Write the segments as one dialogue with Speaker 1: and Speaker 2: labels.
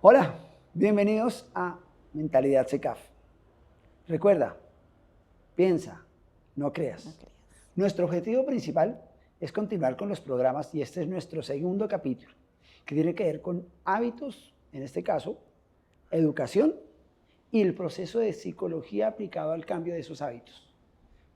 Speaker 1: Hola, bienvenidos a Mentalidad SECAF. Recuerda, piensa, no creas.
Speaker 2: No creas.
Speaker 1: Nuestro objetivo principal es continuar con los programas y este es nuestro segundo capítulo, que tiene que ver con hábitos, en este caso, educación y el proceso de psicología aplicado al cambio de esos hábitos.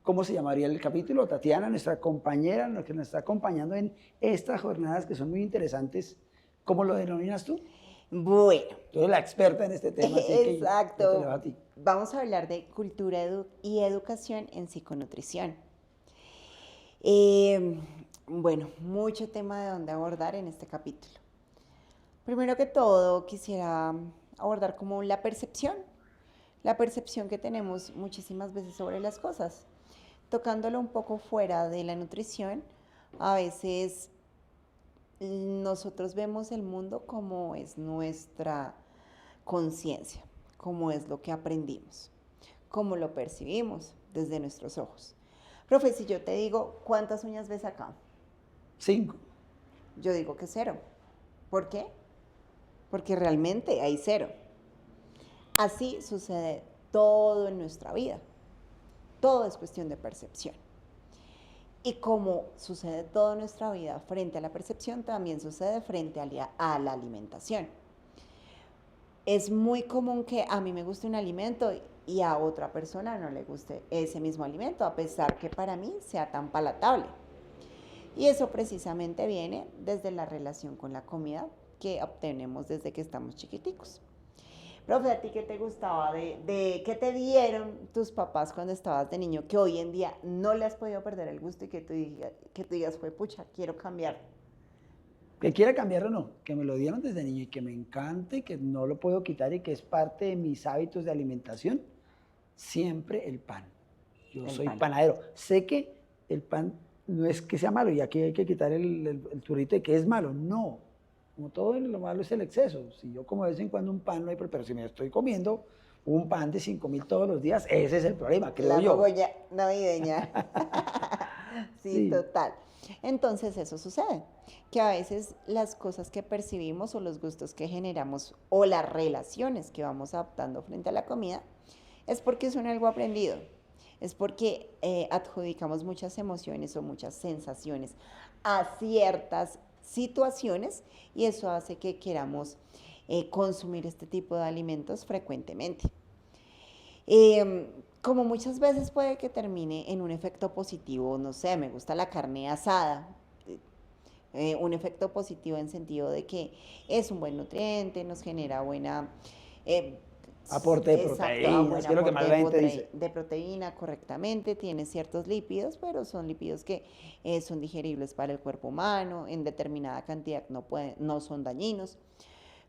Speaker 1: ¿Cómo se llamaría el capítulo? Tatiana, nuestra compañera, la que nos está acompañando en estas jornadas que son muy interesantes, ¿cómo lo denominas tú?
Speaker 2: Bueno,
Speaker 1: Tú eres la experta en este tema, así que yo te lo dejo
Speaker 2: exacto.
Speaker 1: a ti.
Speaker 2: Vamos a hablar de cultura y educación en psiconutrición. Eh, bueno, mucho tema de dónde abordar en este capítulo. Primero que todo, quisiera abordar como la percepción que tenemos muchísimas veces sobre las cosas. Tocándolo un poco fuera de la nutrición, a veces nosotros vemos el mundo como es nuestra conciencia, como es lo que aprendimos, como lo percibimos desde nuestros ojos. Profe, si yo te digo, ¿cuántas uñas ves acá?
Speaker 1: 5.
Speaker 2: Yo digo que 0. ¿Por qué? Porque realmente hay 0. Así sucede todo en nuestra vida. Todo es cuestión de percepción. Y como sucede todo en nuestra vida frente a la percepción, también sucede frente a la alimentación. Es muy común que a mí me guste un alimento y a otra persona no le guste ese mismo alimento, a pesar que para mí sea tan palatable. Y eso precisamente viene desde la relación con la comida que obtenemos desde que estamos chiquiticos. Profe, ¿a ti qué te gustaba qué te dieron tus papás cuando estabas de niño que hoy en día no le has podido perder el gusto y que tú digas, fue pucha, quiero cambiar?
Speaker 1: Que quiera cambiarlo o no, que me lo dieron desde niño y que me encante, que no lo puedo quitar y que es parte de mis hábitos de alimentación, siempre el pan. Yo
Speaker 2: El
Speaker 1: soy
Speaker 2: pan.
Speaker 1: panadero. Sé que el pan no es que sea malo y aquí hay que quitar el turrito de que es malo. No, como todo lo malo es el exceso. Si yo como de vez en cuando un pan no hay, pero si me estoy comiendo un pan de 5.000 todos los días, ese es el problema, creo
Speaker 2: La
Speaker 1: yo.
Speaker 2: mogolla navideña. Sí,
Speaker 1: Sí.
Speaker 2: total. Entonces eso sucede, que a veces las cosas que percibimos o los gustos que generamos o las relaciones que vamos adoptando frente a la comida es porque son algo aprendido, es porque adjudicamos muchas emociones o muchas sensaciones a ciertas situaciones y eso hace que queramos consumir este tipo de alimentos frecuentemente. Como muchas veces puede que termine en un efecto positivo, no sé, me gusta la carne asada, un efecto positivo en sentido de que es un buen nutriente, nos genera buena, eh,
Speaker 1: Aporte de
Speaker 2: exacto,
Speaker 1: proteínas,
Speaker 2: buen
Speaker 1: que es lo que
Speaker 2: aporte
Speaker 1: más la gente dice.
Speaker 2: de proteína correctamente, tiene ciertos lípidos, pero son lípidos que son digeribles para el cuerpo humano, en determinada cantidad no son dañinos,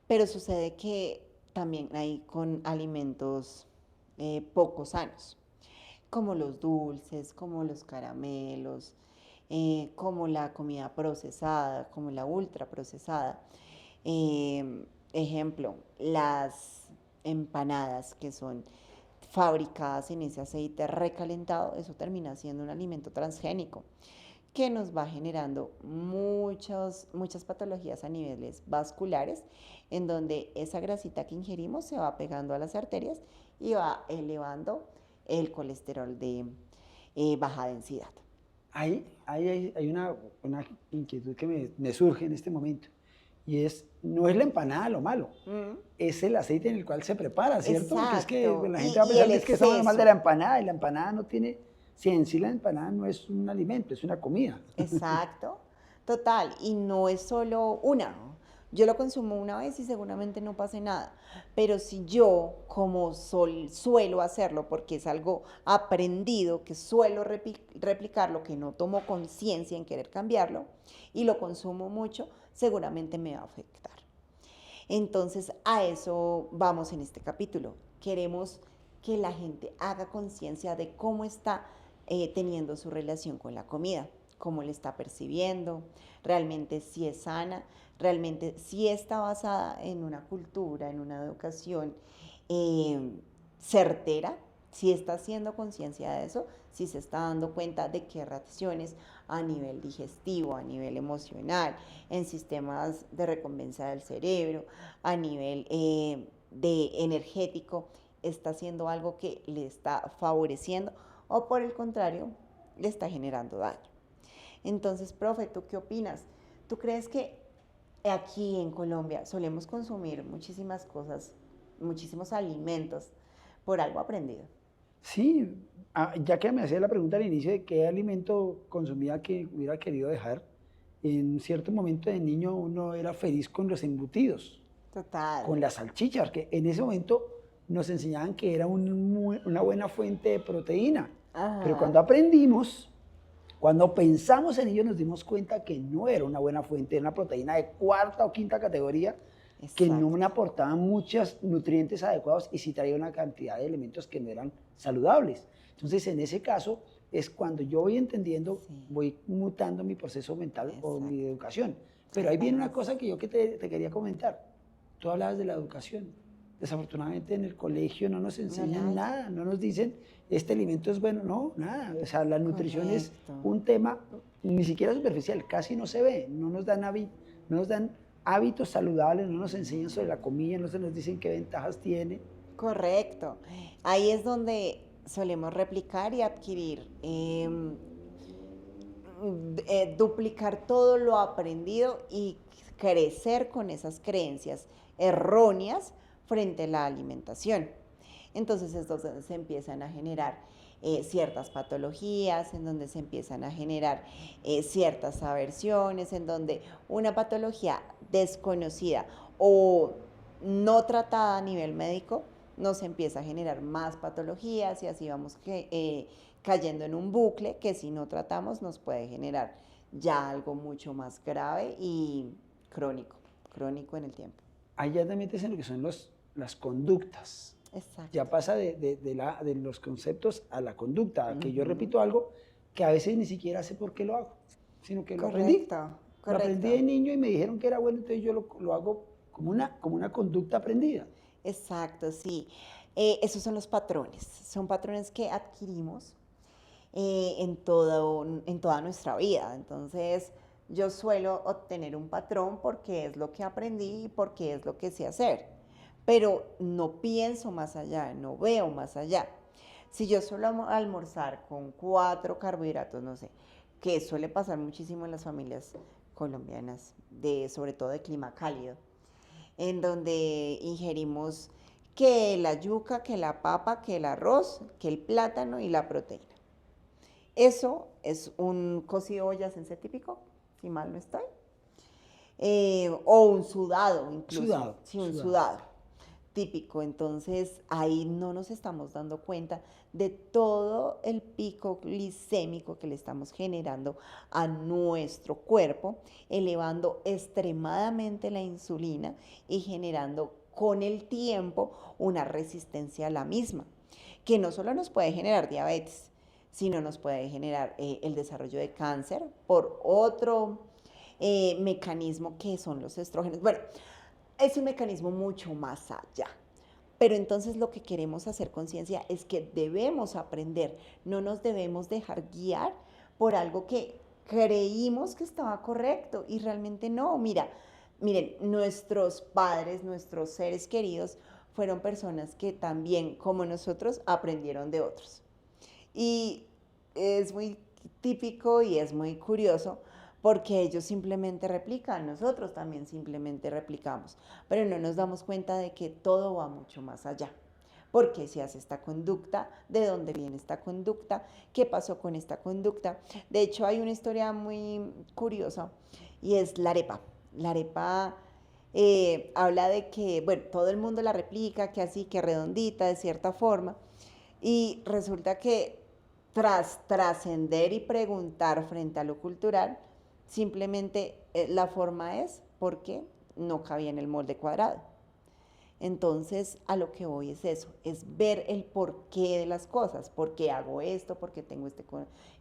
Speaker 2: pero sucede que también hay con alimentos poco sanos, como los dulces, como los caramelos, como la comida procesada, como la ultraprocesada. Ejemplo, las empanadas que son fabricadas en ese aceite recalentado, eso termina siendo un alimento transgénico que nos va generando muchas patologías a niveles vasculares, en donde esa grasita que ingerimos se va pegando a las arterias y va elevando el colesterol de baja densidad.
Speaker 1: Hay una inquietud que me surge en este momento y es, no es la empanada lo malo, es el aceite en el cual se prepara, ¿cierto? Porque es que
Speaker 2: Exacto.
Speaker 1: la gente va a
Speaker 2: Y
Speaker 1: pensar
Speaker 2: el
Speaker 1: que es que estamos mal de
Speaker 2: exceso.
Speaker 1: la empanada y la empanada no tiene, si en sí la empanada no es un alimento, es una comida.
Speaker 2: Exacto, total, y no es solo una. Yo lo consumo una vez y seguramente no pase nada, pero si yo, como suelo hacerlo, porque es algo aprendido, que suelo replicarlo, que no tomo conciencia en querer cambiarlo, y lo consumo mucho, seguramente me va a afectar. Entonces, a eso vamos en este capítulo. Queremos que la gente haga conciencia de cómo está teniendo su relación con la comida, cómo le está percibiendo, realmente si es sana, realmente si está basada en una cultura, en una educación eh, certera, si está haciendo conciencia de eso, si se está dando cuenta de qué reacciones a nivel digestivo, a nivel emocional, en sistemas de recompensa del cerebro, a nivel de energético, está haciendo algo que le está favoreciendo o por el contrario, le está generando daño. Entonces, profe, ¿tú qué opinas? ¿Tú crees que aquí en Colombia solemos consumir muchísimas cosas, muchísimos alimentos por algo aprendido?
Speaker 1: Sí, ya que me hacía la pregunta al inicio de qué alimento consumía que hubiera querido dejar, en cierto momento de niño uno era feliz con los embutidos,
Speaker 2: Total.
Speaker 1: con las salchichas, que en ese momento nos enseñaban que era una buena fuente de proteína. Pero
Speaker 2: Ajá.
Speaker 1: cuando aprendimos, cuando pensamos en ello, nos dimos cuenta que no era una buena fuente, era una proteína de cuarta o quinta categoría que no me
Speaker 2: Exacto.
Speaker 1: aportaban muchos nutrientes adecuados y sí traía una cantidad de elementos que no eran saludables. Entonces, en ese caso, es cuando yo voy entendiendo,
Speaker 2: Sí,
Speaker 1: voy mutando mi proceso mental o mi
Speaker 2: exacto.
Speaker 1: educación. Pero ahí viene una
Speaker 2: Apenas.
Speaker 1: cosa que yo te quería comentar. Tú hablabas de la educación. Desafortunadamente en el colegio no nos
Speaker 2: No la
Speaker 1: enseñan
Speaker 2: hay.
Speaker 1: nada, no nos dicen este alimento es bueno, no, nada. O sea, la nutrición es
Speaker 2: Correcto.
Speaker 1: un tema ni siquiera superficial, casi no se ve, no nos dan hábitos saludables, no nos enseñan sobre la comida, no se nos dicen qué ventajas tiene.
Speaker 2: Correcto. Ahí es donde solemos replicar y adquirir, duplicar todo lo aprendido y crecer con esas creencias erróneas frente a la alimentación. Entonces es donde se empiezan a generar ciertas patologías, en donde se empiezan a generar ciertas aversiones, en donde una patología desconocida o no tratada a nivel médico nos empieza a generar más patologías y así vamos cayendo en un bucle que si no tratamos nos puede generar ya algo mucho más grave y crónico, crónico en el tiempo.
Speaker 1: Allá te metes en lo que son las conductas.
Speaker 2: Exacto.
Speaker 1: Ya pasa de los conceptos a la conducta, que yo
Speaker 2: Ujú.
Speaker 1: repito algo que a veces ni siquiera sé por qué lo hago, sino que lo aprendí.
Speaker 2: Correcto,
Speaker 1: Lo aprendí de
Speaker 2: correcto.
Speaker 1: niño y me dijeron que era bueno, entonces yo lo hago como una conducta aprendida.
Speaker 2: Exacto, sí. Esos son los patrones. Son patrones que adquirimos en toda nuestra vida. Entonces, yo suelo obtener un patrón porque es lo que aprendí y porque es lo que sé hacer. Pero no pienso más allá, no veo más allá. Si yo suelo almorzar con 4 carbohidratos, no sé, que suele pasar muchísimo en las familias colombianas, sobre todo de clima cálido, en donde ingerimos que la yuca, que la papa, que el arroz, que el plátano y la proteína. Eso es un cocido boyacense típico, si mal no estoy. O un sudado incluso,
Speaker 1: Sudado,
Speaker 2: sí, un
Speaker 1: sudado.
Speaker 2: sudado típico. Entonces ahí no nos estamos dando cuenta de todo el pico glicémico que le estamos generando a nuestro cuerpo, elevando extremadamente la insulina y generando con el tiempo una resistencia a la misma, que no solo nos puede generar diabetes, sino nos puede generar el desarrollo de cáncer por otro mecanismo que son los estrógenos. Bueno, es un mecanismo mucho más allá. Pero entonces lo que queremos hacer conciencia es que debemos aprender, no nos debemos dejar guiar por algo que creímos que estaba correcto y realmente no. Miren, nuestros padres, nuestros seres queridos fueron personas que también, como nosotros, aprendieron de otros. Y es muy típico y es muy curioso porque ellos simplemente replican, nosotros también simplemente replicamos, pero no nos damos cuenta de que todo va mucho más allá. ¿Por qué se hace esta conducta? ¿De dónde viene esta conducta? ¿Qué pasó con esta conducta? De hecho, hay una historia muy curiosa y es la arepa. La arepa habla de que, bueno, todo el mundo la replica, que así, que redondita, de cierta forma, y resulta que tras trascender y preguntar frente a lo cultural, simplemente la forma es porque no cabía en el molde cuadrado. Entonces, a lo que voy es eso, es ver el porqué de las cosas, por qué hago esto, por qué tengo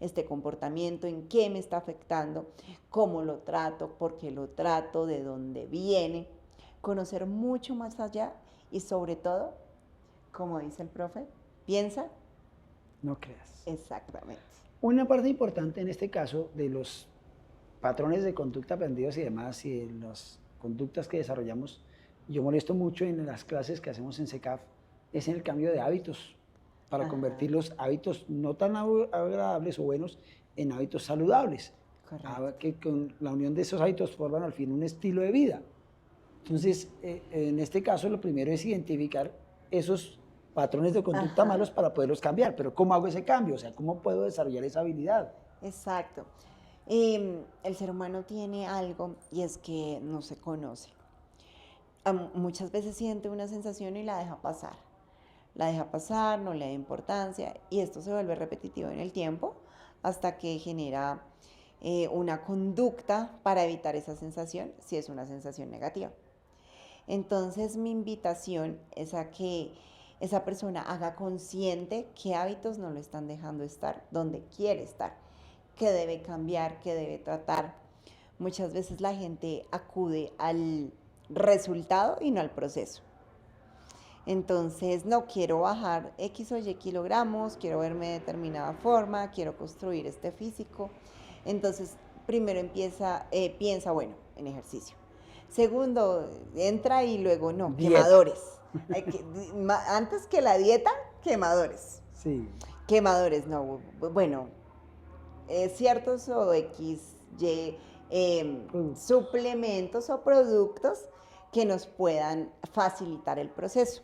Speaker 2: este comportamiento, en qué me está afectando, cómo lo trato, por qué lo trato, de dónde viene, conocer mucho más allá y sobre todo, como dice el profe, piensa
Speaker 1: No creas.
Speaker 2: exactamente.
Speaker 1: Una parte importante en este caso de los patrones de conducta aprendidos y demás, y de las conductas que desarrollamos, yo molesto mucho en las clases que hacemos en SECAF, es en el cambio de hábitos, para
Speaker 2: Ajá,
Speaker 1: convertir los hábitos no tan agradables o buenos en hábitos saludables,
Speaker 2: correcto.
Speaker 1: que con la unión de esos hábitos forman al fin un estilo de vida. Entonces, en este caso, lo primero es identificar esos patrones de conducta
Speaker 2: Ajá,
Speaker 1: malos para poderlos cambiar. Pero ¿cómo hago ese cambio? O sea, ¿cómo puedo desarrollar esa habilidad?
Speaker 2: exacto. El ser humano tiene algo y es que no se conoce. Muchas veces siente una sensación y la deja pasar. La deja pasar, no le da importancia y esto se vuelve repetitivo en el tiempo hasta que genera una conducta para evitar esa sensación si es una sensación negativa. Entonces mi invitación es a que esa persona haga consciente qué hábitos no lo están dejando estar donde quiere estar, qué debe cambiar, qué debe tratar. Muchas veces la gente acude al resultado y no al proceso. Entonces, no quiero bajar X o Y kilogramos, quiero verme de determinada forma, quiero construir este físico. Entonces, primero piensa, bueno, en ejercicio. Segundo, entra y luego no,
Speaker 1: Dieta.
Speaker 2: quemadores. Antes que la dieta, quemadores.
Speaker 1: Sí.
Speaker 2: Quemadores, no. Bueno, ciertos o X, Y
Speaker 1: Productos.
Speaker 2: suplementos o productos que nos puedan facilitar el proceso.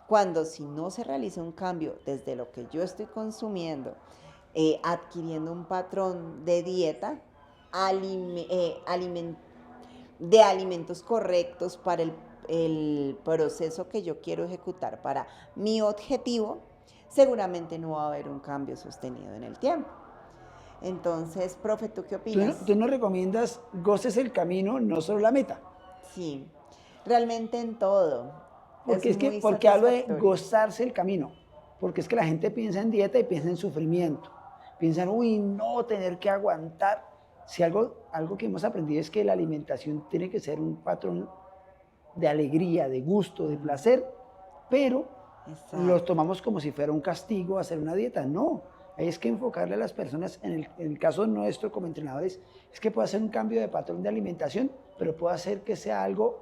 Speaker 2: Cuando si no se realiza un cambio desde lo que yo estoy consumiendo, adquiriendo un patrón de dieta, alime, aliment, de alimentos correctos para el proceso que yo quiero ejecutar para mi objetivo, seguramente no va a haber un cambio sostenido en el tiempo. Entonces, profe, ¿tú qué
Speaker 1: Tú
Speaker 2: opinas?
Speaker 1: nos recomiendas goces el camino, no solo la meta.
Speaker 2: Sí, realmente en todo
Speaker 1: Porque
Speaker 2: es
Speaker 1: es que,
Speaker 2: muy
Speaker 1: porque hablo de
Speaker 2: satisfactorio.
Speaker 1: gozarse el camino. Porque es que la gente piensa en dieta y piensa en sufrimiento. Piensan, uy, no, tener que aguantar. Si algo que hemos aprendido es que la alimentación tiene que ser un patrón de alegría, de gusto, de placer, pero los
Speaker 2: Exacto,
Speaker 1: tomamos como si fuera un castigo hacer una dieta. No, hay es que enfocarle a las personas, en el caso nuestro como entrenadores, es que puede hacer un cambio de patrón de alimentación, pero puede hacer que sea algo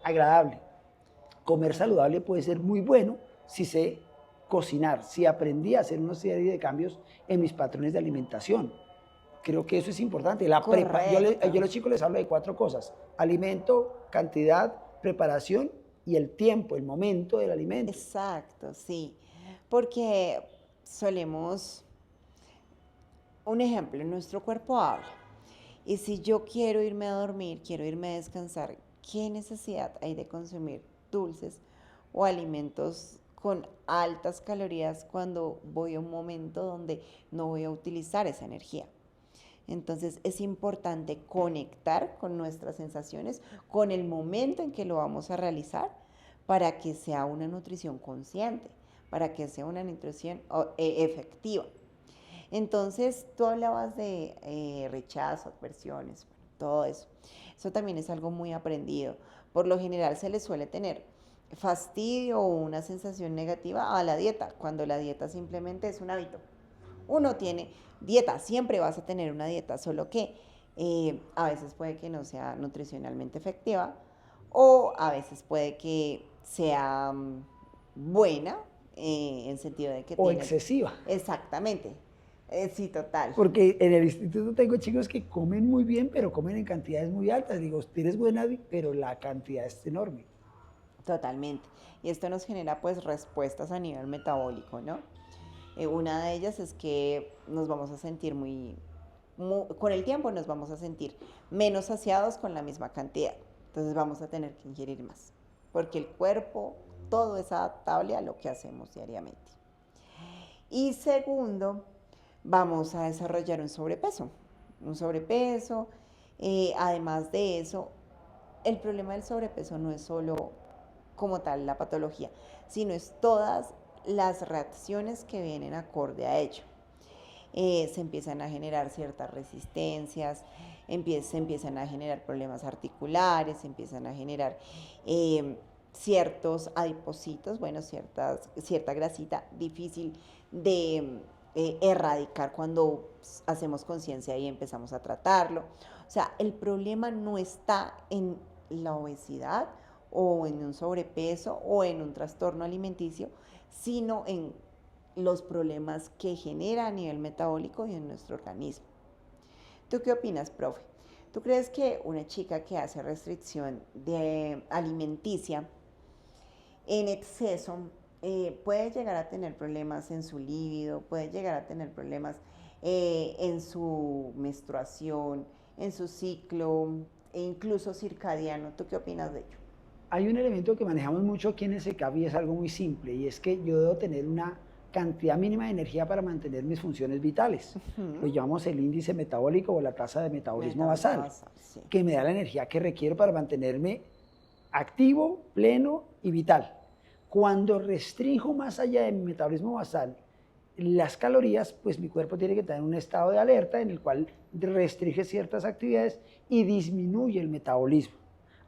Speaker 1: agradable. Comer
Speaker 2: correcto.
Speaker 1: saludable puede ser muy bueno si sé cocinar, si aprendí a hacer una serie de cambios en mis patrones de alimentación. Creo que eso es importante.
Speaker 2: Correcto.
Speaker 1: Yo a los chicos les hablo de 4 cosas: alimento, cantidad, preparación y el tiempo, el momento del alimento.
Speaker 2: Exacto, sí. Porque solemos, un ejemplo, nuestro cuerpo habla. Y si yo quiero irme a dormir, quiero irme a descansar, ¿qué necesidad hay de consumir dulces o alimentos con altas calorías cuando voy a un momento donde no voy a utilizar esa energía? Entonces es importante conectar con nuestras sensaciones, con el momento en que lo vamos a realizar, para que sea una nutrición consciente, para que sea una nutrición efectiva. Entonces tú hablabas de rechazo, adversiones, bueno, todo eso. Eso también es algo muy aprendido. Por lo general se le suele tener fastidio o una sensación negativa a la dieta, cuando la dieta simplemente es un hábito. Uno tiene dieta, siempre vas a tener una dieta, solo que a veces puede que no sea nutricionalmente efectiva o a veces puede que sea buena en sentido de que
Speaker 1: O
Speaker 2: tiene
Speaker 1: excesiva.
Speaker 2: exactamente, sí, total,
Speaker 1: Porque en el instituto tengo chicos que comen muy bien, pero comen en cantidades muy altas. Digo, tienes buena, pero la cantidad es enorme.
Speaker 2: totalmente. Y esto nos genera pues respuestas a nivel metabólico, ¿no? Una de ellas es que nos vamos a sentir con el tiempo nos vamos a sentir menos saciados con la misma cantidad. Entonces vamos a tener que ingerir más, porque el cuerpo todo es adaptable a lo que hacemos diariamente. Y segundo, vamos a desarrollar un sobrepeso. Un sobrepeso. Además de eso, el problema del sobrepeso no es solo como tal la patología, sino es todas las reacciones que vienen acorde a ello. Se empiezan a generar ciertas resistencias, se empiezan a generar problemas articulares, se empiezan a generar ciertos adipocitos, bueno, cierta grasita difícil de erradicar cuando hacemos conciencia y empezamos a tratarlo. O sea, el problema no está en la obesidad o en un sobrepeso o en un trastorno alimenticio, sino en los problemas que genera a nivel metabólico y en nuestro organismo. ¿Tú qué opinas, profe? ¿Tú crees que una chica que hace restricción de alimenticia en exceso puede llegar a tener problemas en su líbido, puede llegar a tener problemas en su menstruación, en su ciclo, e incluso circadiano? ¿Tú qué opinas de ello?
Speaker 1: Hay un elemento que manejamos mucho aquí en SCAP y es algo muy simple, y es que yo debo tener una cantidad mínima de energía para mantener mis funciones vitales. Lo llamamos el índice metabólico o la tasa de metabolismo basal,
Speaker 2: Sí.
Speaker 1: que me da la energía que requiero para mantenerme activo, pleno y vital. Cuando restringo más allá de mi metabolismo basal las calorías, pues mi cuerpo tiene que estar en un estado de alerta en el cual restringe ciertas actividades y disminuye el metabolismo.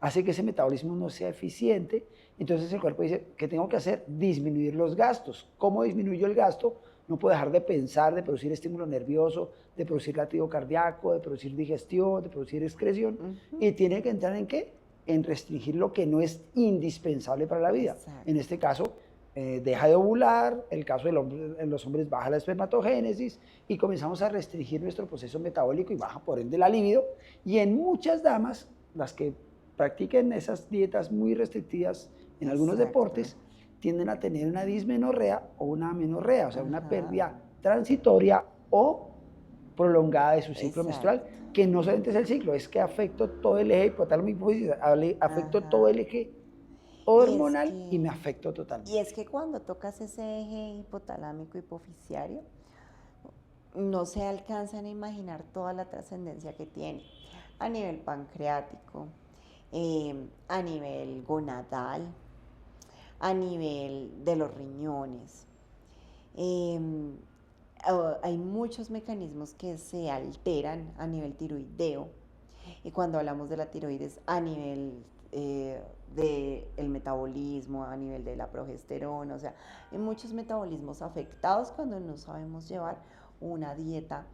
Speaker 1: Hace que ese metabolismo no sea eficiente. Entonces el cuerpo dice, ¿qué tengo que hacer? Disminuir los gastos. ¿Cómo disminuyo el gasto? No puedo dejar de pensar, de producir estímulo nervioso, de producir latido cardíaco, de producir digestión, de producir excreción. Y tiene que entrar ¿en qué? En restringir lo que no es indispensable para la vida.
Speaker 2: Exacto.
Speaker 1: En este caso, deja de ovular, el caso en los hombres baja la espermatogénesis y comenzamos a restringir nuestro proceso metabólico y baja por ende la libido. Y en muchas damas, las que practiquen esas dietas muy restrictivas en algunos deportes, tienden a tener una dismenorrea o una amenorrea, o sea, una pérdida transitoria o prolongada de su ciclo menstrual, que no solamente es el ciclo, es que afecta todo el eje hipotálamo hipófisis, afecta todo el eje hormonal y me afectó totalmente.
Speaker 2: Y es que cuando tocas ese eje hipotalámico hipoficiario, no se alcanzan a imaginar toda la trascendencia que tiene a nivel pancreático, a nivel gonadal, a nivel de los riñones. Hay muchos mecanismos que se alteran a nivel tiroideo, y cuando hablamos de la tiroides a nivel del metabolismo, a nivel de la progesterona, o sea, hay muchos metabolismos afectados cuando no sabemos llevar una dieta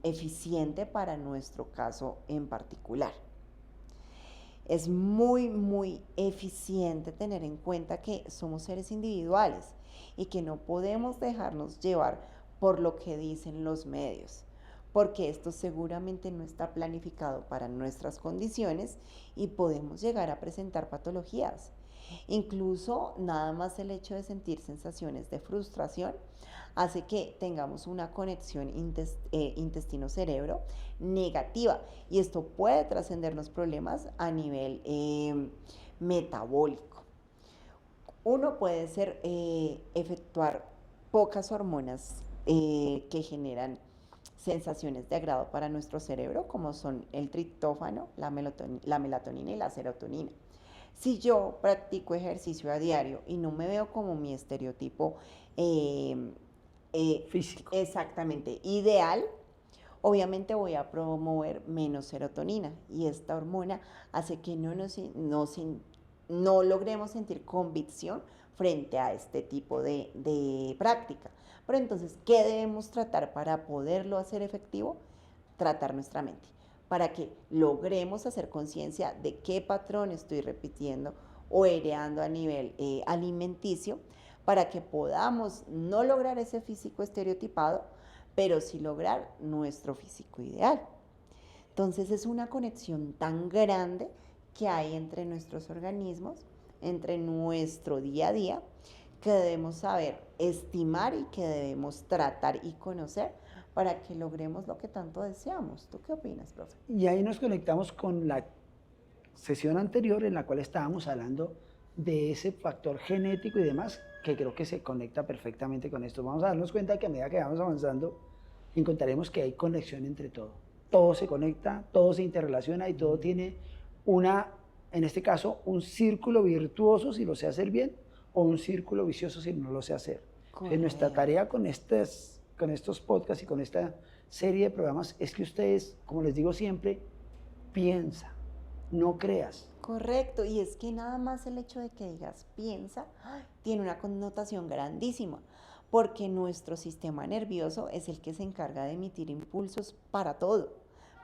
Speaker 2: eficiente para nuestro caso en particular. Es muy, muy eficiente tener en cuenta que somos seres individuales y que no podemos dejarnos llevar por lo que dicen los medios, porque esto seguramente no está planificado para nuestras condiciones y podemos llegar a presentar patologías. Incluso nada más el hecho de sentir sensaciones de frustración hace que tengamos una conexión intestino-cerebro negativa, y esto puede trascendernos problemas a nivel metabólico. Uno puede efectuar pocas hormonas que generan sensaciones de agrado para nuestro cerebro, como son el triptófano, la melatonina y la serotonina. Si yo practico ejercicio a diario y no me veo como mi estereotipo
Speaker 1: físico,
Speaker 2: exactamente ideal, obviamente voy a promover menos serotonina, y esta hormona hace que no logremos sentir convicción frente a este tipo de práctica. Pero entonces, ¿qué debemos tratar para poderlo hacer efectivo? Tratar nuestra mente, para que logremos hacer conciencia de qué patrón estoy repitiendo o heredando a nivel alimenticio, para que podamos no lograr ese físico estereotipado, pero sí lograr nuestro físico ideal. Entonces es una conexión tan grande que hay entre nuestros organismos, entre nuestro día a día, que debemos saber estimar y que debemos tratar y conocer para que logremos lo que tanto deseamos. ¿Tú qué opinas, profe?
Speaker 1: Y ahí nos conectamos con la sesión anterior en la cual estábamos hablando de ese factor genético y demás, que creo que se conecta perfectamente con esto. Vamos a darnos cuenta que a medida que vamos avanzando, encontraremos que hay conexión entre todo. Todo se conecta, todo se interrelaciona y todo tiene en este caso, un círculo virtuoso si lo sé hacer bien, o un círculo vicioso si no lo sé hacer. Entonces, nuestra tarea con estos podcasts y con esta serie de programas es que ustedes, como les digo siempre, piensa, no creas.
Speaker 2: Correcto, y es que nada más el hecho de que digas piensa tiene una connotación grandísima, porque nuestro sistema nervioso es el que se encarga de emitir impulsos para todo,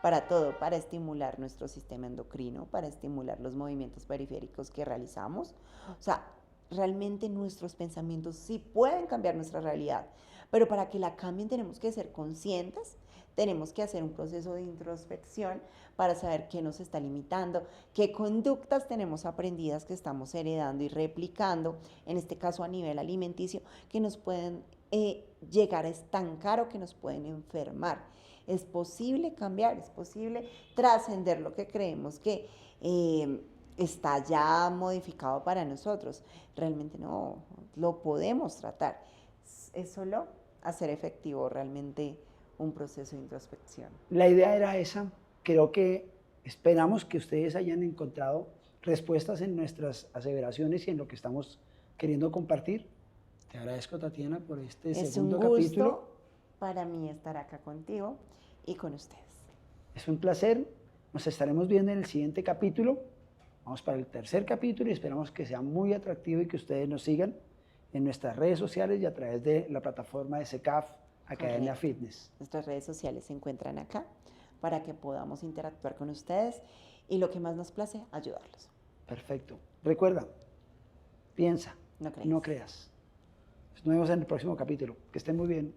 Speaker 2: para estimular nuestro sistema endocrino, para estimular los movimientos periféricos que realizamos. O sea, realmente nuestros pensamientos sí pueden cambiar nuestra realidad, pero para que la cambien tenemos que ser conscientes, tenemos que hacer un proceso de introspección para saber qué nos está limitando, qué conductas tenemos aprendidas que estamos heredando y replicando, en este caso a nivel alimenticio, que nos pueden llegar a estancar o que nos pueden enfermar. Es posible cambiar, es posible trascender lo que creemos que está ya modificado para nosotros. Realmente no, lo podemos tratar. Es solo hacer efectivo realmente un proceso de introspección.
Speaker 1: La idea era esa. Creo que esperamos que ustedes hayan encontrado respuestas en nuestras aseveraciones y en lo que estamos queriendo compartir. Te agradezco, Tatiana, por este segundo capítulo.
Speaker 2: Es un gusto para mí estar acá contigo y con ustedes.
Speaker 1: Es un placer. Nos estaremos viendo en el siguiente capítulo. Vamos para el tercer capítulo y esperamos que sea muy atractivo y que ustedes nos sigan en nuestras redes sociales y a través de la plataforma de SECAF Academia Fitness.
Speaker 2: Nuestras redes sociales se encuentran acá para que podamos interactuar con ustedes y lo que más nos place, ayudarlos.
Speaker 1: Perfecto. Recuerda, piensa,
Speaker 2: no creas.
Speaker 1: No creas. Nos vemos en el próximo capítulo. Que estén muy bien.